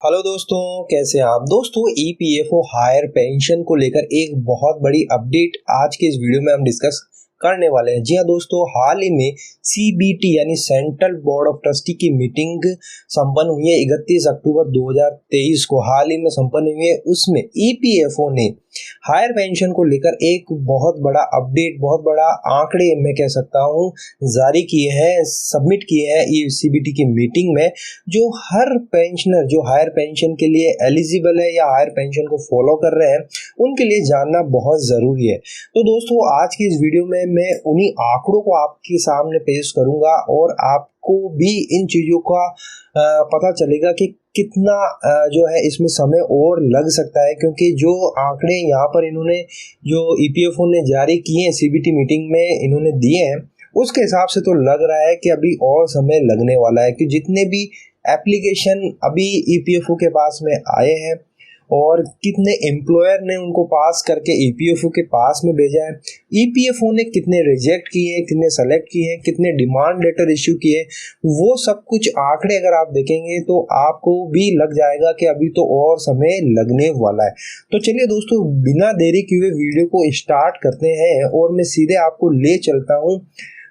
Hello दोस्तों, कैसे हैं आप। दोस्तों, ईपीएफओ हायर पेंशन को लेकर एक बहुत बड़ी अपडेट आज के इस वीडियो में हम डिस्कस करने वाले हैं। जी हाँ दोस्तों, हाल ही में सीबीटी यानी सेंट्रल बोर्ड ऑफ ट्रस्टी की मीटिंग संपन्न हुई है। 31 अक्टूबर 2023 को हाल ही में संपन्न हुई है। उसमें ईपीएफओ ने हायर पेंशन को लेकर एक बहुत बड़ा अपडेट, बहुत बड़ा आंकड़े मैं कह सकता हूँ जारी किए हैं, सबमिट किए हैं सीबीटी की मीटिंग में। जो हर पेंशनर जो हायर पेंशन के लिए एलिजिबल है या हायर पेंशन को फॉलो कर रहे हैं, उनके लिए जानना बहुत ज़रूरी है। तो दोस्तों, आज की इस वीडियो में मैं उन्हीं आंकड़ों को आपके सामने पेश करूंगा और आपको भी इन चीज़ों का पता चलेगा कि कितना जो है इसमें समय और लग सकता है, क्योंकि जो आंकड़े यहाँ पर इन्होंने जो ईपीएफओ ने जारी किए हैं सीबीटी मीटिंग में इन्होंने दिए हैं, उसके हिसाब से तो लग रहा है कि अभी और समय लगने वाला है। कि जितने भी एप्लीकेशन अभी ईपीएफओ के पास में आए हैं और कितने एम्प्लॉयर ने उनको पास करके ईपीएफओ के पास में भेजा है, ईपीएफओ ने कितने रिजेक्ट किए हैं, कितने सेलेक्ट किए हैं, कितने डिमांड लेटर इश्यू किए, वो सब कुछ आंकड़े अगर आप देखेंगे तो आपको भी लग जाएगा कि अभी तो और समय लगने वाला है। तो चलिए दोस्तों, बिना देरी किए वीडियो को स्टार्ट करते हैं और मैं सीधे आपको ले चलता हूँ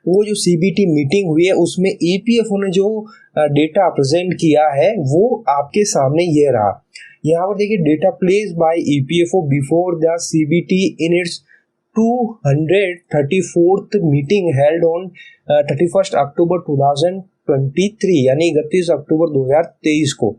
वो जो सीबीटी मीटिंग हुई है उसमें ईपीएफओ ने जो डेटा प्रेजेंट किया है वो आपके सामने ये रहा। यहाँ पर देखिए, data place by EPFO before the CBT in its 234th meeting held on 31 अक्टूबर 2023 यानी 31 अक्टूबर 2023 को।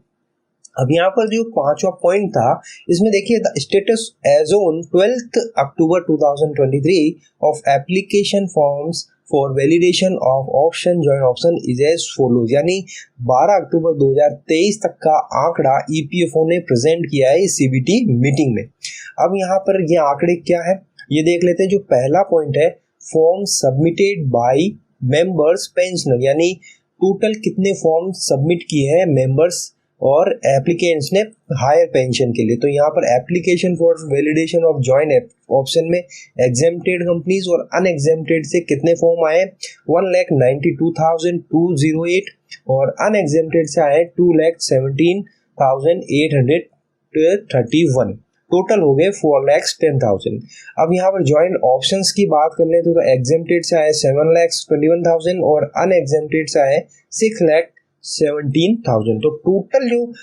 अब यहाँ पर जो पांचवा पॉइंट था, इसमें देखिए the status as on 12 October 2023 of application forms for validation of option joint option is as follows, यानी 12 अक्टूबर 2023 तक का आंकड़ा ईपीएफओ ने प्रेजेंट किया है इस सीबीटी मीटिंग में। अब यहाँ पर ये आंकड़े क्या है ये देख लेते हैं। जो पहला पॉइंट है, form submitted bye members pensioner, यानी टोटल कितने फॉर्म सबमिट किए हैं मेंबर्स और एप्लीकेंट्स ने हायर पेंशन के लिए। तो यहाँ पर application for validation of joint option में एग्जेम्प्टेड कंपनीज और अनएग्जेम्प्टेड से कितने फॉर्म आए, 1,92,208 और अनएग्जेम्प्टेड से आए 2,17,831। टोटल हो गए 4,10,000। अब यहाँ पर जॉइंट ऑप्शंस की बात कर ले तो एग्जेम्प्टेड से आए 7,21,000 और अनएग्जेम्प्टेड से आए 6,17,000। तो टोटल जो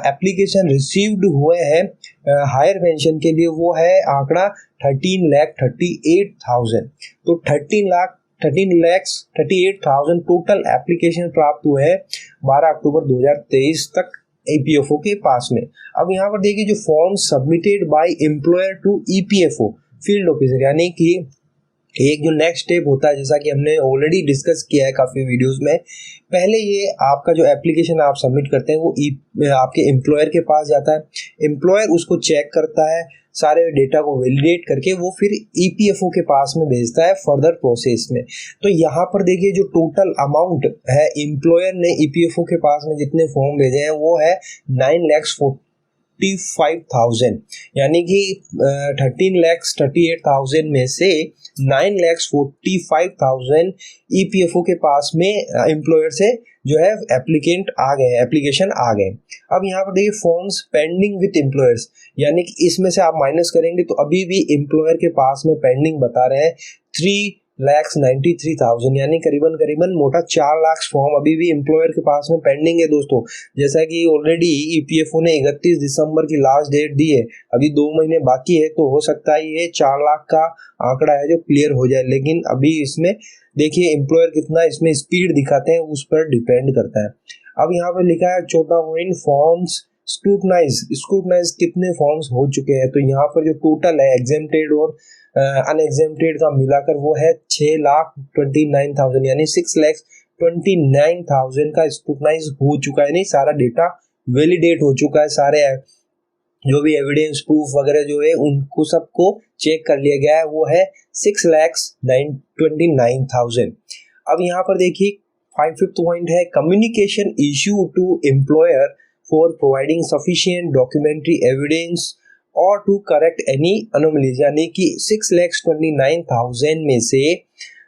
एप्लीकेशन रिसीव्ड हुए हैं हायर पेंशन के लिए वो है आंकड़ा 13,38,000। तो 13,38,000 टोटल एप्लीकेशन प्राप्त हुए हैं 12 अक्टूबर 2023 तक ईपीएफओ के पास में। अब यहाँ पर देखिए, जो form submitted by employer to EPFO field officer, यानी कि एक जो नेक्स्ट स्टेप होता है, जैसा कि हमने ऑलरेडी डिस्कस किया है काफ़ी वीडियोस में। पहले ये आपका जो एप्लीकेशन आप सबमिट करते हैं वो आपके एम्प्लॉयर के पास जाता है। एम्प्लॉयर उसको चेक करता है, सारे डेटा को वैलिडेट करके वो फिर ईपीएफओ के पास में भेजता है फर्दर प्रोसेस में। तो यहाँ पर देखिए, जो टोटल अमाउंट है एम्प्लॉयर ने ईपीएफओ के पास में जितने फॉर्म भेजे हैं वो है 9,45,000, यानी कि 13,38,000 में से 9,45,000 ईपीएफओ के पास में एम्प्लॉयर से जो है एप्लीकेंट आ गए, एप्लीकेशन आ गए। अब यहाँ पर देखिए, फॉर्म्स पेंडिंग विद एम्प्लॉयर्स, यानी कि इसमें से आप माइनस करेंगे तो अभी भी एम्प्लॉयर के पास में पेंडिंग बता रहे हैं 3,93,000, यानी करीबन मोटा 4 लाख फॉर्म अभी भी एम्प्लॉयर के पास में पेंडिंग है दोस्तों। जैसा कि ऑलरेडी ईपीएफओ ने 31 दिसंबर की लास्ट डेट दी है, अभी 2 महीने बाकी है, तो हो सकता है ये 4 लाख का आंकड़ा है जो क्लियर हो जाए। लेकिन अभी इसमें देखिए एम्प्लॉयर कितना इसमें स्पीड दिखाते हैं उस पर डिपेंड करता है। अब यहाँ पर लिखा है चौथा पॉइंट, फॉर्म्स स्क्रूटनाइज कितने फॉर्म्स हो चुके हैं। तो यहाँ पर जो टोटल है एग्जेम्प्टेड और अनएग्जेम्प्टेड का मिलाकर वो है 6,29,000, यानी 6,29,000 का स्क्रूटनाइज हो चुका है, नहीं सारा डेटा वैलिडेट हो चुका है, सारे जो भी एविडेंस प्रूफ वगैरह जो है उनको सबको चेक कर लिया गया है, वो है 6,29,000। अब यहाँ पर देखिए 5th पॉइंट है, communication issue to employer for providing sufficient documentary evidence और टू करेक्ट एनी अनोमलीज, यानी कि 6,29,000 में से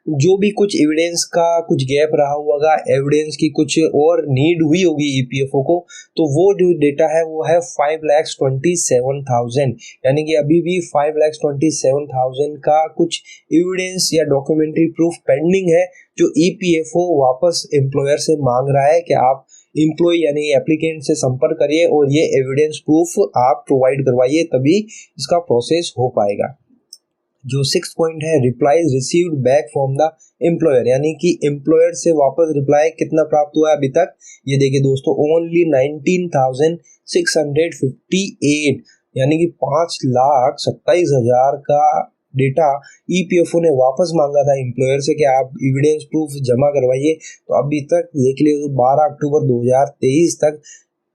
जो भी कुछ एविडेंस का कुछ गैप रहा होगा, एविडेंस की कुछ और नीड हुई होगी ईपीएफओ को, तो वो जो डेटा है वो है 5,27,000, यानी कि अभी भी 5,27,000 का कुछ एविडेंस या डॉक्यूमेंट्री प्रूफ पेंडिंग है, जो ईपीएफओ वापस एम्प्लॉयर से मांग रहा है कि आप एम्प्लॉय यानी एप्लीकेंट से संपर्क करिए और ये एविडेंस प्रूफ आप प्रोवाइड करवाइए, तभी इसका प्रोसेस हो पाएगा। जो 6 पॉइंट है, replies received back from the employer, यानी कि एम्प्लॉयर से वापस रिप्लाई कितना प्राप्त हुआ है अभी तक, ये देखिए दोस्तों, ओनली 19,658, यानी कि 5,27,000 का डेटा ईपीएफओ ने वापस मांगा था एम्प्लॉयर से कि आप एविडेंस प्रूफ जमा करवाइए। तो अभी तक देख लीजिए, तो 12 अक्टूबर 2023 तक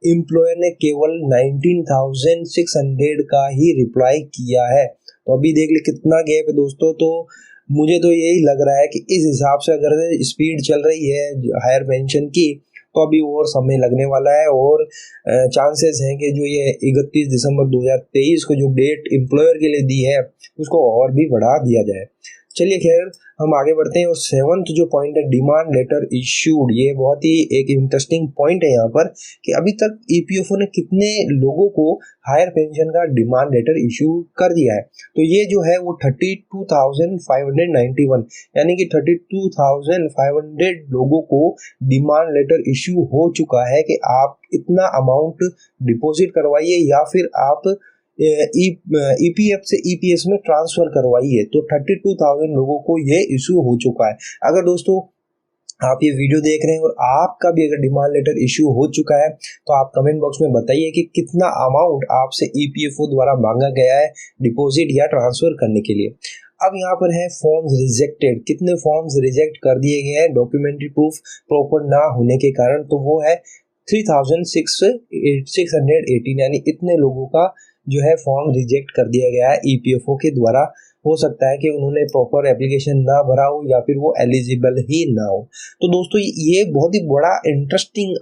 एम्प्लॉयर ने केवल 19,600 का ही रिप्लाई किया है। तो अभी देख ले कितना गैप है दोस्तों। तो मुझे तो यही लग रहा है कि इस हिसाब से अगर स्पीड चल रही है हायर पेंशन की, तो अभी और समय लगने वाला है और चांसेस हैं कि जो ये 31 दिसंबर 2023 को जो डेट एम्प्लॉयर के लिए दी है उसको और भी बढ़ा दिया जाए। चलिए खैर, हम आगे बढ़ते हैं। और 7th जो पॉइंट है, डिमांड लेटर इश्यूड, ये बहुत ही एक इंटरेस्टिंग पॉइंट है यहाँ पर कि अभी तक ईपीएफओ ने कितने लोगों को हायर पेंशन का डिमांड लेटर इश्यू कर दिया है। तो ये जो है वो 32,591, यानी कि 32,500 लोगों को डिमांड लेटर इश्यू हो चुका है कि आप इतना अमाउंट डिपॉजिट करवाइए या फिर आप ईपीएफ से ईपीएस में ट्रांसफर करवाइए। तो 32,000 लोगों को ये इशू हो चुका है। अगर दोस्तों आप ये वीडियो देख रहे हैं और आपका भी अगर डिमांड लेटर इशू हो चुका है, तो आप कमेंट बॉक्स में बताइए कि कितना अमाउंट आपसे ईपीएफओ द्वारा मांगा गया है डिपॉजिट या ट्रांसफर करने के लिए। अब यहाँ पर है फॉर्म्स रिजेक्टेड, कितने फॉर्म्स रिजेक्ट कर दिए गए हैं डॉक्यूमेंट्री प्रूफ प्रॉपर ना होने के कारण, तो वो है 3,618, यानी इतने लोगों का जो है फॉर्म रिजेक्ट कर दिया गया है ईपीएफओ के द्वारा। हो सकता है कि उन्होंने प्रॉपर एप्लीकेशन ना भरा हो या फिर वो एलिजिबल ही ना हो। तो दोस्तों ये बहुत ही बड़ा इंटरेस्टिंग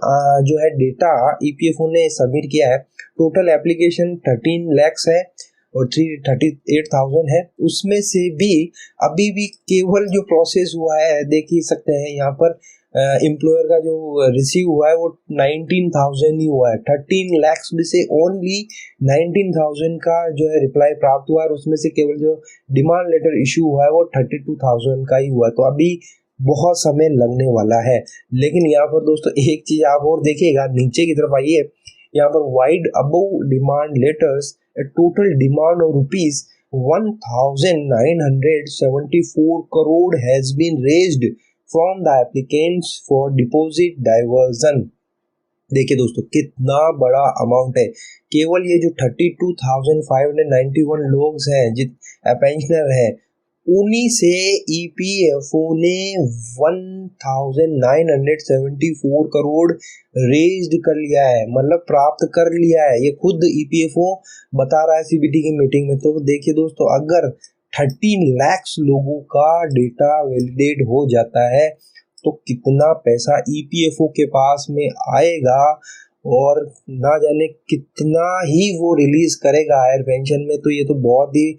जो है डेटा ईपीएफओ ने सबमिट किया है। टोटल एप्लीकेशन 13 lakhs है और 338,000 है। उसमें से भी अभी भी केवल जो प्रोसेस हुआ है, देख ही सकते हैं यहाँ पर एम्प्लॉयर का जो रिसीव हुआ है वो 19,000 ही हुआ है। 13 lakhs में से ओनली 19,000 का जो है रिप्लाई प्राप्त हुआ है और उसमें से केवल जो डिमांड लेटर इशू हुआ है वो 32,000 का ही हुआ है। तो अभी बहुत समय लगने वाला है। लेकिन यहाँ पर दोस्तों एक चीज आप और देखिएगा, नीचे की तरफ आइए, यहाँ पर vide above demand letters total demand of ₹1,974 crore has been raised from the applicants for deposit diversion. देखिए दोस्तों कितना बड़ा अमाउंट है। केवल ये जो 32,591 लोग हैं जित पेंशनर हैं, उन्हीं से ईपीएफओ ने 1,974 करोड़ रेज्ड कर लिया है, मतलब प्राप्त कर लिया है। ये खुद ईपीएफओ बता रहा है सीबीटी की मीटिंग में। तो देखिए दोस्तों, अगर 13 lakhs लोगों का डेटा वैलिडेट हो जाता है तो कितना पैसा ईपीएफओ के पास में आएगा और ना जाने कितना ही वो रिलीज करेगा हायर पेंशन में। तो ये तो बहुत ही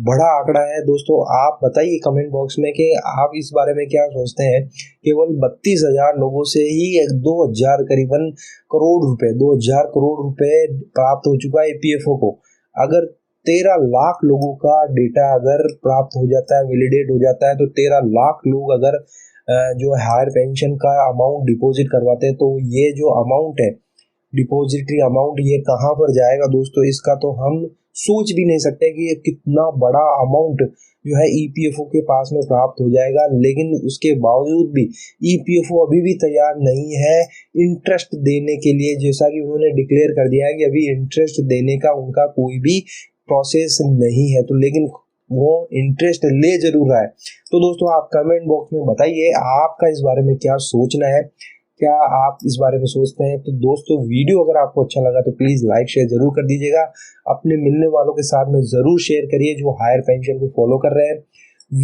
बड़ा आंकड़ा है दोस्तों। आप बताइए कमेंट बॉक्स में कि आप इस बारे में क्या सोचते हैं। केवल 32,000 लोगों से ही 2,000 करीबन करोड़ रुपए 2,000 करोड़ रुपए प्राप्त हो चुका है ईपीएफओ को। अगर 13 लाख लोगों का डेटा अगर प्राप्त हो जाता है, वैलिडेट हो जाता है, तो 13 लाख लोग अगर जो हायर पेंशन का अमाउंट डिपॉजिट करवाते हैं, तो ये जो अमाउंट है डिपॉजिटरी अमाउंट, ये कहाँ पर जाएगा दोस्तों, इसका तो हम सोच भी नहीं सकते कि ये कितना बड़ा अमाउंट जो है ईपीएफओ के पास में प्राप्त हो जाएगा। लेकिन उसके बावजूद भी ईपीएफओ अभी भी तैयार नहीं है इंटरेस्ट देने के लिए, जैसा कि उन्होंने डिक्लेयर कर दिया है कि अभी इंटरेस्ट देने का उनका कोई भी प्रोसेस नहीं है। तो लेकिन वो इंटरेस्ट ले जरूर रहा है। तो दोस्तों आप कमेंट बॉक्स में बताइए आपका इस बारे में क्या सोचना है, क्या आप इस बारे में सोचते हैं। तो दोस्तों वीडियो अगर आपको अच्छा लगा तो प्लीज़ लाइक शेयर जरूर कर दीजिएगा। अपने मिलने वालों के साथ में ज़रूर शेयर करिए जो हायर पेंशन को फॉलो कर रहे हैं।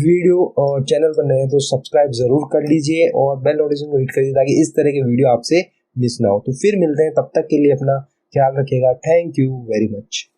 वीडियो और चैनल पर नए हैं तो सब्सक्राइब ज़रूर कर लीजिए और बेल नोटिफिकेशन को हिट करिए ताकि इस तरह के वीडियो आपसे मिस ना हो। तो फिर मिलते हैं, तब तक के लिए अपना ख्याल रखिएगा। Thank you very much.